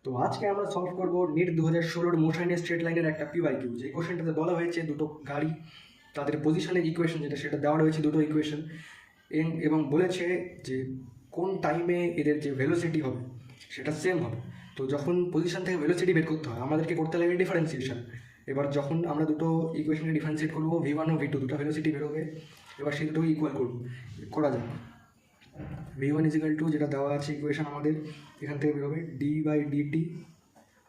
তো আজকে আমরা সলভ করব নিট 2016 মোশনের স্ট্রেট লাইনের একটা পিওয়াইকিউ। যে কোশ্চেনটাতে বলা হয়েছে দুটো গাড়ি তাদের পজিশনের ইকুয়েশন সেটা দেওয়া রয়েছে দুটো ইকুয়েশন, এবং বলেছে যে কোন টাইমে এদের যে ভেলোসিটি হবে সেটা সেম হবে। তো যখন পজিশন থেকে ভেলোসিটি বের করতে হয় আমাদেরকে করতে লাগে ডিফারেন্সিয়েশন। এবার যখন আমরা দুটো ইকুয়েশনকে ডিফারেন্সিয়েট করবো, V1 ও V2 দুটো ভেলোসিটি বেরোবে, এবার সেই দুটোকে ইকুয়াল করবো, করা যায়। V1 ইজিক্যাল টু যেটা দেওয়া আছে ইকুয়েশন আমাদের, এখান থেকে বেরোবে d/dt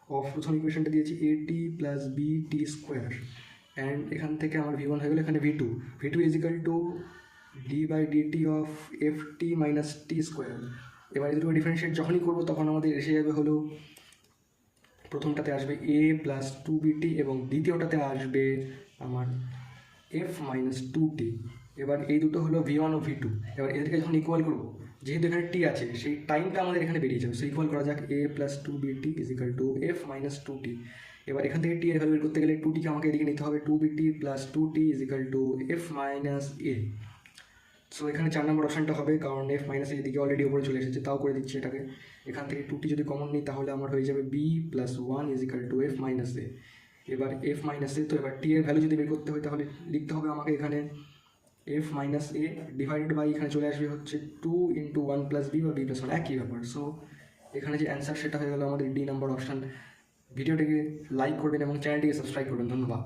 অফ, প্রথম ইকুয়েশনটা দিয়েছি AT plus BT square, and এখান থেকে আমার V1 হয়ে গেলো এখানে V2 is equal to d/dt of FT minus T square. এবার এই দুটো ডিফারেন্সিয়েট যখনই করবো তখন আমাদের এসে যাবে হলো, প্রথমটাতে আসবে A প্লাস 2BT এবং দ্বিতীয়টাতে আসবে আমার F মাইনাস 2T। এবার এই দুটো হলো V1 ও V2। এবার এদেরকে যখন ইকুয়াল করবো, যেহেতু এখানে টি আছে সেই টাইমটা আমাদের এখানে বেরিয়ে যাবে, সো ইকুয়াল করা যাক A plus 2BT is equal to F minus 2T। এবার এখান থেকে টি এর ভ্যালু বের করতে গেলে 2Tকে আমাকে এদিকে নিতে হবে, 2BT plus 2T is equal to F minus A। So এখানে 4 নম্বর অপশানটা হবে, কারণ F মাইনাস A এদিকে অলরেডি উপরে চলে এসেছে, তাও করে দিচ্ছি এটাকে। এখান থেকে 2T যদি কমন নিই তাহলে আমার হয়ে যাবে B plus 1 is equal to F minus A। এবার F মাইনাস A, তো এবার টি এর ভ্যালু যদি বের করতে হয় তাহলে লিখতে হবে আমাকে এখানে F minus A divided by, এখানে চলে আসবে হচ্ছে 2 ইন্টু 1 প্লাস B বা B প্লাস 1, একই ব্যাপার। সো এখানে যে অ্যান্সার সেটা হয়ে গেলো আমাদের D নম্বর অপশান। ভিডিওটিকে লাইক করবেন এবং চ্যানেলটিকে সাবস্ক্রাইব করবেন। ধন্যবাদ।